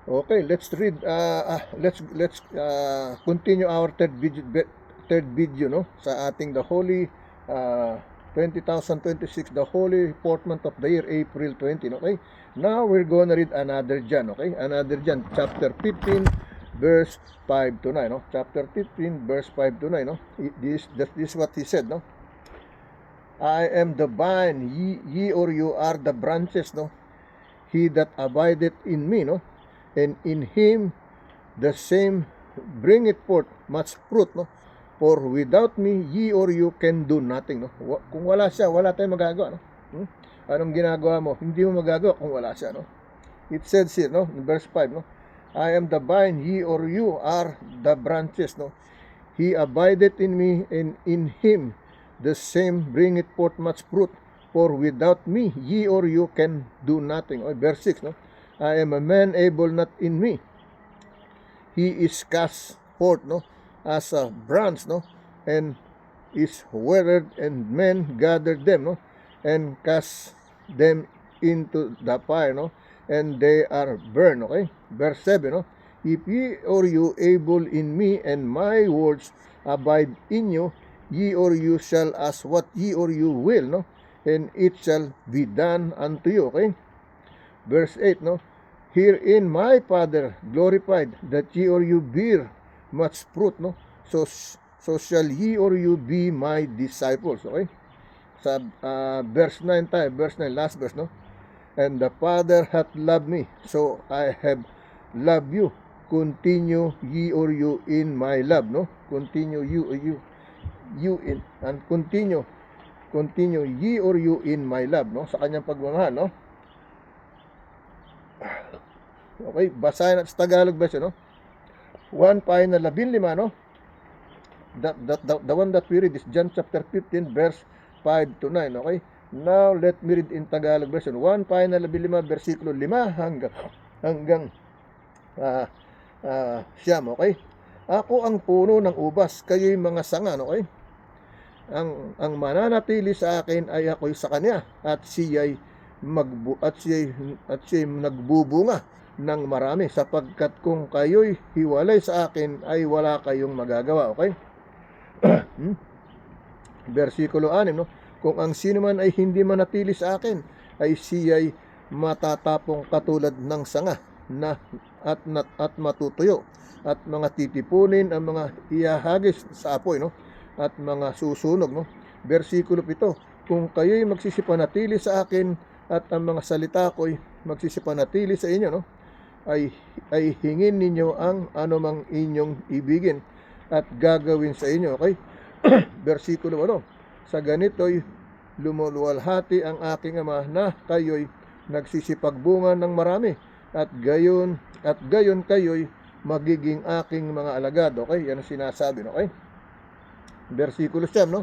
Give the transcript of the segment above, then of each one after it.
Okay, let's read. Let's continue our third video, no, sa ating the Holy 2026, the Holy fourth month of the year, April 20. Okay, now we're gonna read another John. Okay, another John, chapter 15, verse 5 to 9. No, chapter 15, verse 5 to 9. No, this is what he said. No, I am the vine, ye or you are the branches. No, he that abideth in me, no, and in him the same bringeth forth much fruit, no, for without me ye or you can do nothing, no. Kung wala siya, wala tayong magagawa, no. Anong ginagawa mo? Hindi mo magagawa kung wala siya, no. It says here, no, in verse 5, no, I am the vine, ye or you are the branches, no. He abideth in me, and in him the same bringeth forth much fruit, for without me ye or you can do nothing. Verse 6, no, I am a man able not in me. He is cast forth, no, as a branch, no, and is withered, and men gather them, no, and cast them into the fire, no, and they are burned. Okay, verse 7, no, if ye or you able in me, and my words abide in you, ye or you shall ask what ye or you will, no, and it shall be done unto you. Okay, verse 8, no, herein my Father glorified, that ye or you bear much fruit, no, so shall ye or you be my disciples. Okay, sa verse 9 tayo, verse 9, last verse, no, and the Father hath loved me, so I have loved you, continue ye or you in my love, no, continue you in, and continue ye or you in my love, no, sa kanyang pagmamahal, no. Okay, basahin natin sa Tagalog version, no. 1 final 15, no. The one that we read is John chapter 15, verse 5 to 9. Okay, now let me read in Tagalog version. 1 final 15, versikulo 5 hanggang siyam. Okay, ako ang puno ng ubas, kayo'y mga sanga. Okay, ang mananatili sa akin ay ako'y sa kanya, at siya'y nagbubunga ng marami, sapagkat kung kayo'y hiwalay sa akin ay wala kayong magagawa. Okay, versikulo 6, no, kung ang sino man ay hindi manatili sa akin ay siya'y matatapong katulad ng sanga na at matutuyo, at mga titipunin ang mga ihahagis sa apoy, no, at mga susunog, no. Versikulo 7, kung kayo'y magsisipanatili sa akin at ang mga salita ko'y magsisipanatili sa inyo, no, ay hingin ninyo ang anumang inyong ibigin at gagawin sa inyo. Okay, versikulo 8, sa ganito'y lumuluwalhati ang aking Ama, na kayo'y nagsisipagbunga ng marami, at gayon kayo'y magiging aking mga alagad. Okay, yan ang sinasabi, no? Okay, versikulo 9, no,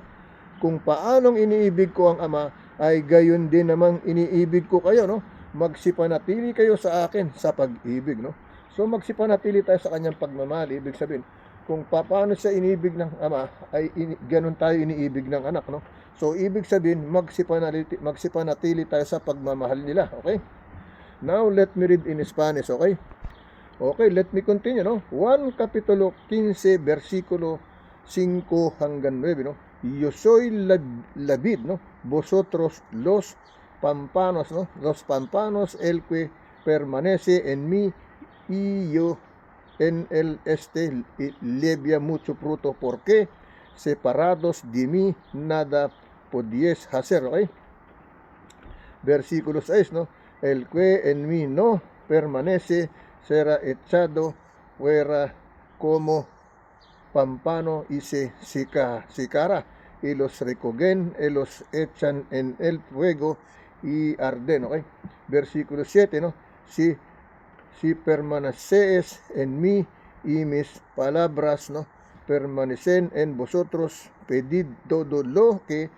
kung paanong iniibig ko ang Ama, ay gayon din namang iniibig ko kayo, no. Magsipanatili kayo sa akin sa pag-ibig, no. So magsipanatili tayo sa kanyang pagmamahal. Ibig sabihin, kung paano siya iniibig ng Ama, ay ganun tayo iniibig ng anak, no. So ibig sabihin, magsipanatili tayo sa pagmamahal nila. Okay, now let me read in Spanish. Okay, let me continue, no. 1 kapitulo 15, versikulo 5 hanggang 9, no. Yo soy la vid, no, vosotros los pampanos, no, los pampanos, el que permanece en mí y yo en él, lleva mucho fruto, porque separados de mí nada podíais hacer. Okay, versículo 6, no, el que en mí no permanece será echado fuera como pampano y se secará, y los recogen y los echan en el fuego y arden. Okay, versikulo 7, no, si permaneceis en mí y mis palabras, no, permanecen en vosotros, pedid todo lo que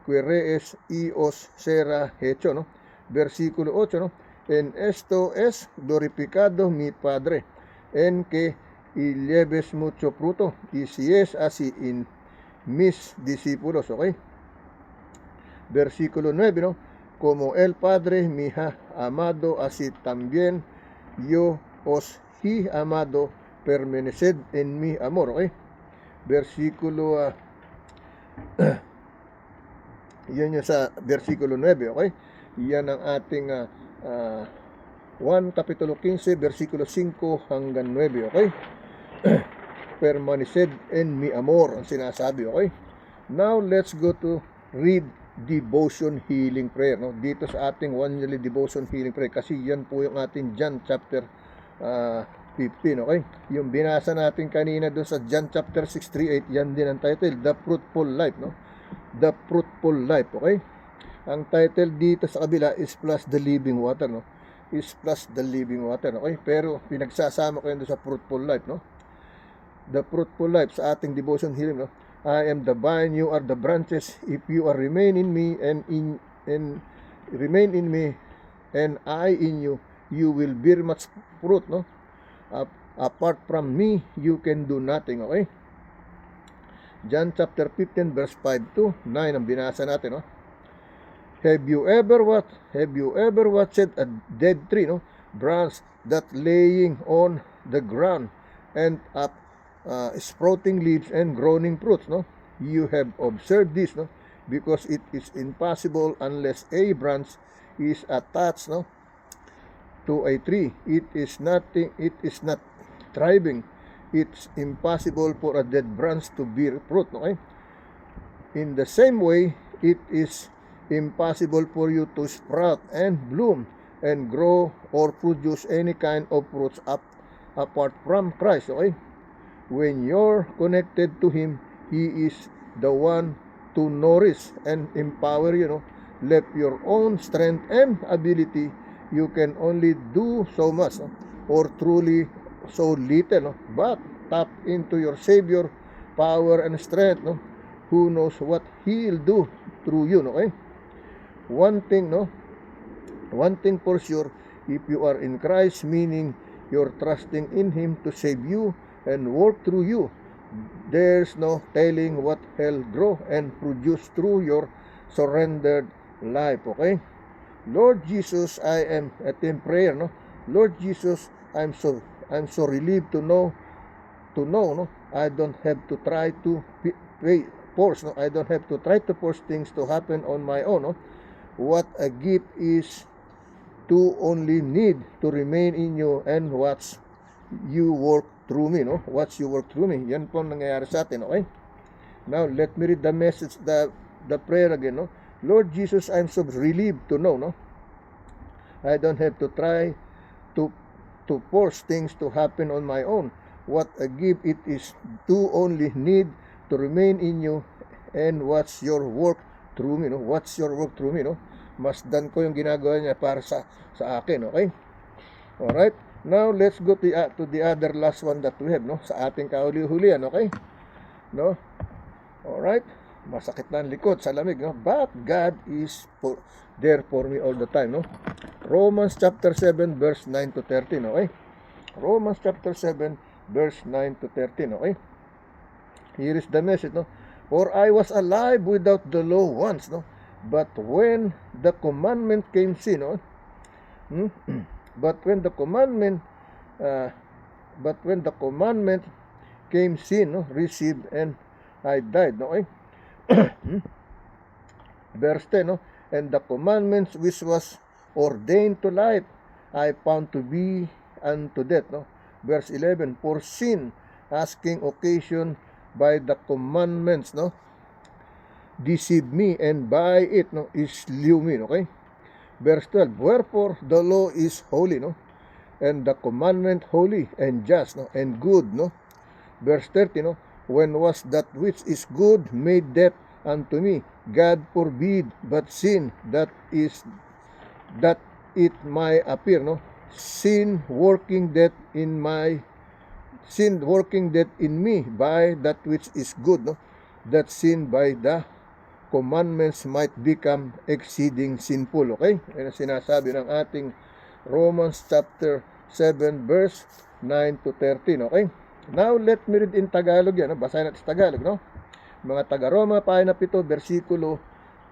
queréis y os será hecho, no. Versikulo 8, no, en esto es glorificado mi Padre, en que y lleves mucho fruto, y si es así en mis discípulos. Okay, versikulo 9, no, como el Padre me ha amado, así también yo os he amado permaneced en mi amor. Okay? Versikulo yan yung sa versikulo 9. Okay? Yan ang ating 1 Kapitulo 15 versikulo 5 hanggang 9. Okay? Permaneced en mi amor ang sinasabi. Okay? Now let's go to read devotion healing prayer, no? Dito sa ating one yearly devotion healing prayer, kasi yan po yung ating John chapter 15. Okay? Yung binasa natin kanina doon sa John chapter 6:38, yan din ang title, The Fruitful Life, no? The Fruitful Life. Okay? Ang title dito sa kabila is Plus the Living Water, no? Is Plus the Living Water. Okay? Pero pinagsasama ko yun doon sa Fruitful Life, no? The Fruitful Life sa ating devotion healing, no? I am the vine, you are the branches. If you are remain in me and remain in me and I in you, you will bear much fruit, no? Apart from me, you can do nothing. Okay? John chapter 15 verse 5 to 9 ang binasa natin, no? Have you ever watched a dead tree, no? Branch that laying on the ground and up sprouting leaves and growing fruits, no? You have observed this, no? Because it is impossible unless a branch is attached, no, to a tree. It is not thriving. It's impossible for a dead branch to bear fruit. Okay? In the same way, it is impossible for you to sprout and bloom and grow or produce any kind of fruits apart from Christ. Okay? When you're connected to Him, He is the one to nourish and empower you, know. Left your own strength and ability, you can only do so much, no? Or truly so little, no? But tap into your Savior power and strength, no? Who knows what He'll do through you, no? Okay? One thing for sure, if you are in Christ, meaning you're trusting in Him to save you and work through you, there's no telling what He'll grow and produce through your surrendered life. Okay? Lord Jesus, I am at in prayer, no? Lord Jesus, I'm so relieved to know, no? I don't have to try to force, no? I don't have to try to force things to happen on my own, no? What a gift is to only need to remain in you and watch you work through me, no? Watch you work through me. Yan po ang nangyayari sa atin, okay? Now, let me read the message, the prayer again, no? Lord Jesus, I'm so relieved to know, no? I don't have to try to force things to happen on my own. What a gift it is to only need to remain in you and watch your work through me, no? Watch your work through me, no? Masdan ko yung ginagawa niya para sa akin, okay? Alright? Now, let's go to the other last one that we have, no? Sa ating kahuli-hulian, okay? No? Alright? Masakit na ang likod sa lamig, no? But God is there for me all the time, no? Romans chapter 7 verse 9 to 13, okay? Romans chapter 7 verse 9 to 13, okay? Here is the message, no? For I was alive without the law once, no? But when the commandment came sin, no? But when the commandment came sin, no, received and I died, no? Okay? Verse 10, no? And the commandments which was ordained to life, I found to be unto death, no? Verse 11, for sin, asking occasion by the commandments, no, deceived me, and by it, no, is slew me, okay? Verse 12, wherefore the law is holy, no? And the commandment holy and just, no? And good, no? Verse 30, no? When was that which is good made death unto me? God forbid, but sin that it might appear, no? Sin working death in me by that which is good, no? That sin by the commandments might become exceeding sinful. Okay? Yan ang sinasabi ng ating Romans chapter 7 verse 9 to 13. Okay? Now, let me read in Tagalog yan. No? Basahin natin sa Tagalog, no? Mga taga-Roma, pahina 7, versikulo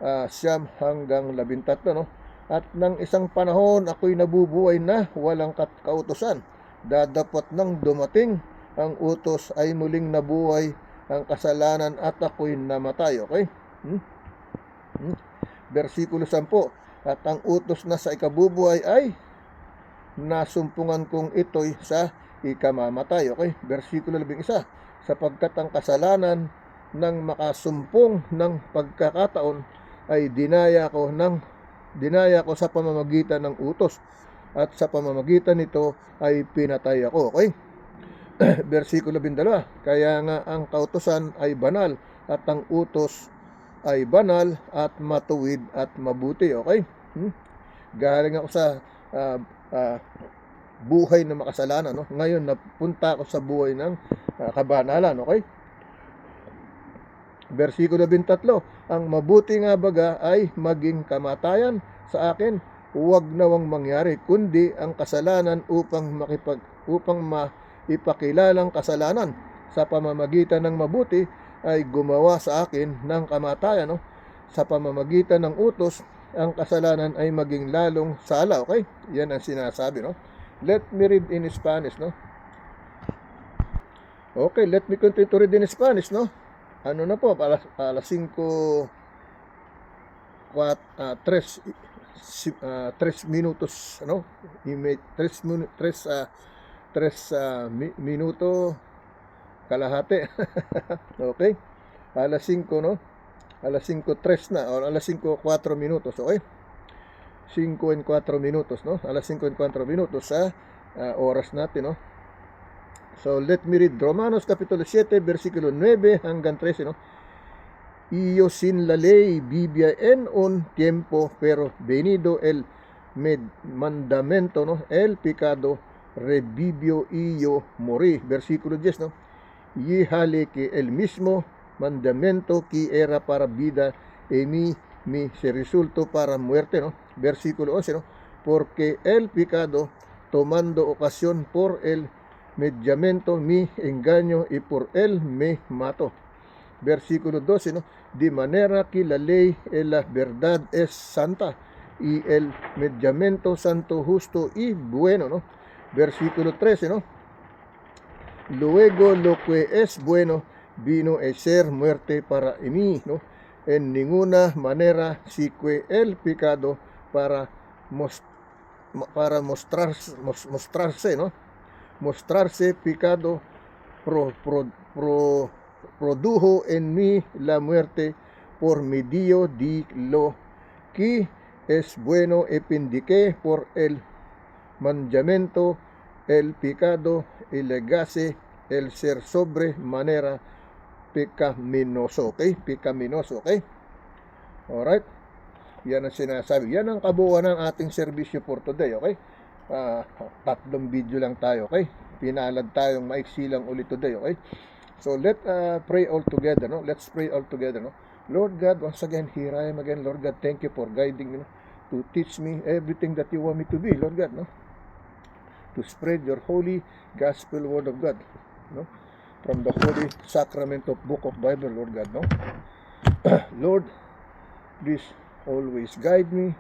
9 hanggang 13, no? At nang isang panahon, ako'y nabubuhay na walang kautusan. Dadapat nang dumating ang utos ay muling nabuhay ang kasalanan at ako'y namatay. Okay? Versikulo 10. At ang utos na sa ikabubuhay ay nasumpungan kong ito'y sa ikamamatay. Okay? Versikulo 11. Sapagkat ang kasalanan ng makasumpong ng pagkakataon ay dinaya ko sa pamamagitan ng utos, at sa pamamagitan nito ay pinatay ako. Okay? Versikulo 12. Kaya nga ang kautusan ay banal at ang utos ay banal at matuwid at mabuti. Okay? Galing ako sa buhay ng makasalanan, no? Ngayon napunta ako sa buhay ng kabanalan. Okay? Versikulo 23. Ang mabuti nga baga ay maging kamatayan sa akin, huwag nawang mangyari, kundi ang kasalanan upang maipakilalang kasalanan sa pamamagitan ng mabuti ay gumawa sa akin ng kamatayan. No? Sa pamamagitan ng utos, ang kasalanan ay maging lalong sala. Okay? Yan ang sinasabi. No? Let me read in Spanish. No? Okay, let me continue to read in Spanish. No? Ano na po, alas 3 minutos, ano? 3 minuto kalahati. Okay? Alas 5, no? Alas 5:03 na, o alas 5:04 minutos, okay? 5:04 minutos, no? Alas 5:04 minutos sa oras natin, no? So, let me read Romanos Kapitulo 7, versikulo 9 hanggang 13, no? Iyo sin la ley vivía en un tiempo, pero venido el mandamento, no? El pecado revivió y yo morí. Versículo 10, no? Y jale que el mismo mandamento que era para vida en mí se resultó para muerte, no? Versículo 11, no? Porque el pecado, tomando ocasión por el mediamento, mi engaño, y por él me mató. Versículo 12, ¿no? De manera que la ley en la verdad es santa, y el mediamento santo, justo y bueno, ¿no? Versículo 13, ¿no? Luego lo que es bueno vino a ser muerte para mí, ¿no? En ninguna manera si que el pecado para mostrarse, ¿no? Mostrarse pecado produjo en mí la muerte por medio de lo que es bueno, y pendiqué por el mandamiento el pecado y legase el ser sobremanera pecaminoso. Okay? Pecaminoso. Okay? Alright? Yan ang sinasabi. Yan ang kabuuan ng ating serbisyo for today. Okay? 3 video lang tayo. Okay? Pinalad tayong maiksi lang ulit today. Okay? So let's pray all together. No? Let's pray all together. No? Lord God, once again, here I am again. Lord God, thank you for guiding me, no? To teach me everything that you want me to be, Lord God. No? To spread your holy gospel word of God, no? From the holy sacrament of book of Bible, Lord God, no? Lord, please always guide me,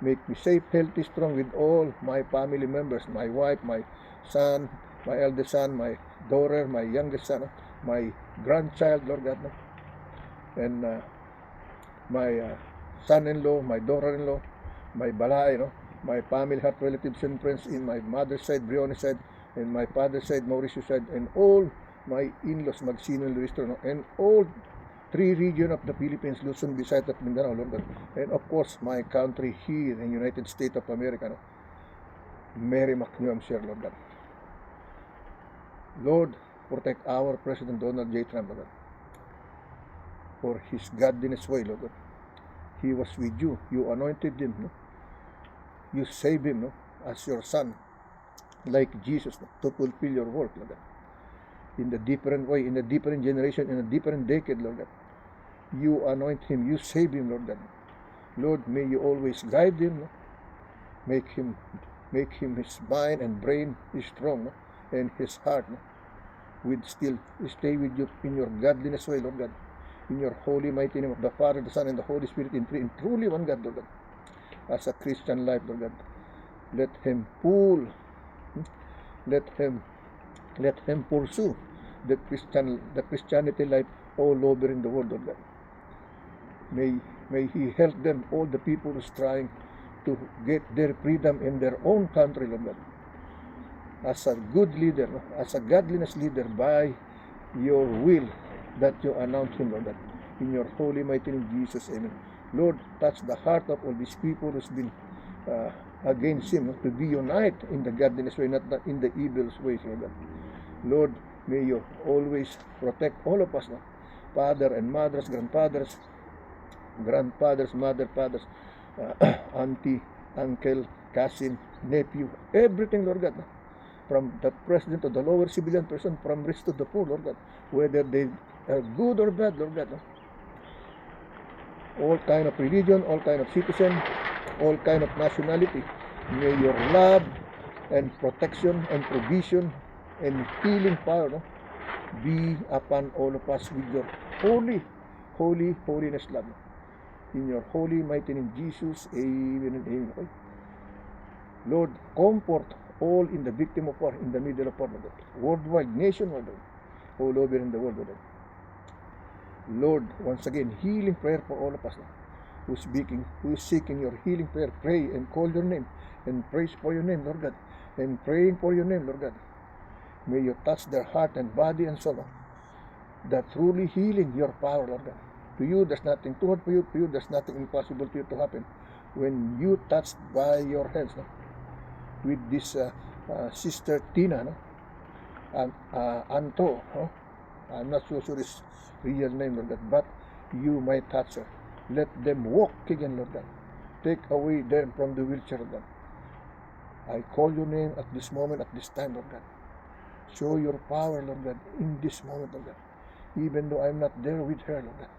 make me safe, healthy, strong with all my family members, my wife, my son, my eldest son, my daughter, my youngest son, my grandchild, Lord God, no? And my son-in-law, my daughter-in-law, my balay, no? My family, heart relatives and friends in my mother's side, Briones side, and my father's side, Mauricio side, and all my in-laws, Magsino and Luistro, no? And all 3 regions of the Philippines, Luzon, Visayas, at Mindanao, Lord God. And of course, my country here in the United States of America, no? Mary McNew, Sir, Lord God. Lord, protect our President Donald J. Trump, Lord God, for his godliness way, Lord God. He was with you. You anointed him, no? You saved him, no? As your son, like Jesus, no? To fulfill your work, Lord God. In a different way, in a different generation, in a different decade, Lord God. You anoint him, you save him, Lord God. Lord, may you always guide him, no? Make him his mind and brain is strong, no? And his heart, no? With still stay with you in your godliness way, Lord God. In your holy mighty name of the Father, the Son, and the Holy Spirit, in truly one God, Lord God. As a Christian life, Lord God, let him pull Let him pursue the Christianity life all over in the world, Lord God. May He help them, all the people who's trying to get their freedom in their own country, Lord God. As a good leader, as a godliness leader, by your will that you announce Him, Lord God. In your holy mighty name, Jesus, amen. Lord, touch the heart of all these people who's been against Him, to be united in the godliness way, not in the evil ways, Lord God. Lord, may you always protect all of us, no? Father and mothers, grandfathers, mother, fathers, auntie, uncle, cousin, nephew, everything, Lord God, no? From the president to the lower civilian person, from rich to the poor, Lord God, whether they are good or bad, Lord God, no? All kind of religion, all kind of citizen, all kind of nationality, may your love and protection and provision and healing power, no, be upon all of us with your holiness love. In your holy mighty name, Jesus, amen and amen. Okay? Lord, comfort all in the victim of war, in the middle of war, worldwide, nationwide, all over in the world. Lord, once again, healing prayer for all of us, who is seeking your healing prayer. Pray and call your name and praise for your name, Lord God, and praying for your name, Lord God. May you touch their heart and body and soul, that truly healing your power, Lord God. To you, there's nothing too hard for you. To you, there's nothing impossible to you to happen. When you touched by your hands, no, with this Sister Tina, no, and Anto, no? I'm not so sure his real name, Lord God, but you might touch her. Let them walk again, Lord God. Take away them from the wheelchair, Lord God. I call your name at this moment, at this time, Lord God. Show your power, Lord God, in this moment, Lord God. Even though I'm not there with her, Lord God.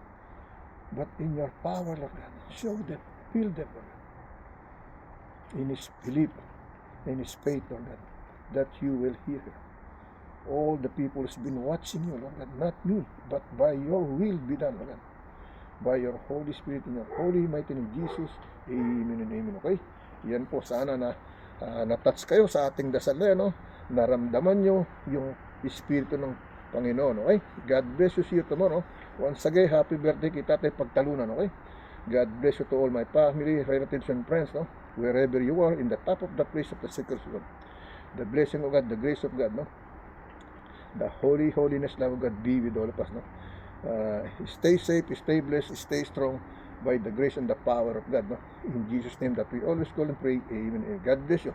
But in your power, Lord God, show them, fill them, Lord God. In his belief, in his faith, Lord God, that you will hear her. All the people has been watching you, Lord God, not me, but by your will be done, Lord God. By your Holy Spirit, in your holy mighty name, Jesus, amen and amen. Okay? Yan po, sana na na-touch kayo sa ating dasal na, no? Naramdaman nyo yung Espiritu ng Panginoon, okay? God bless you, see you tomorrow. Once again, happy birthday kay Tatay Pagtalunan, okay? God bless you to all my family, relatives, and friends, no? Wherever you are, in the top of the place of the sacred God. The blessing of God, the grace of God, no? The holiness, love of God be with all of us, no? Stay safe, stay blessed, stay strong by the grace and the power of God, no? In Jesus' name that we always call and pray, amen. God bless you.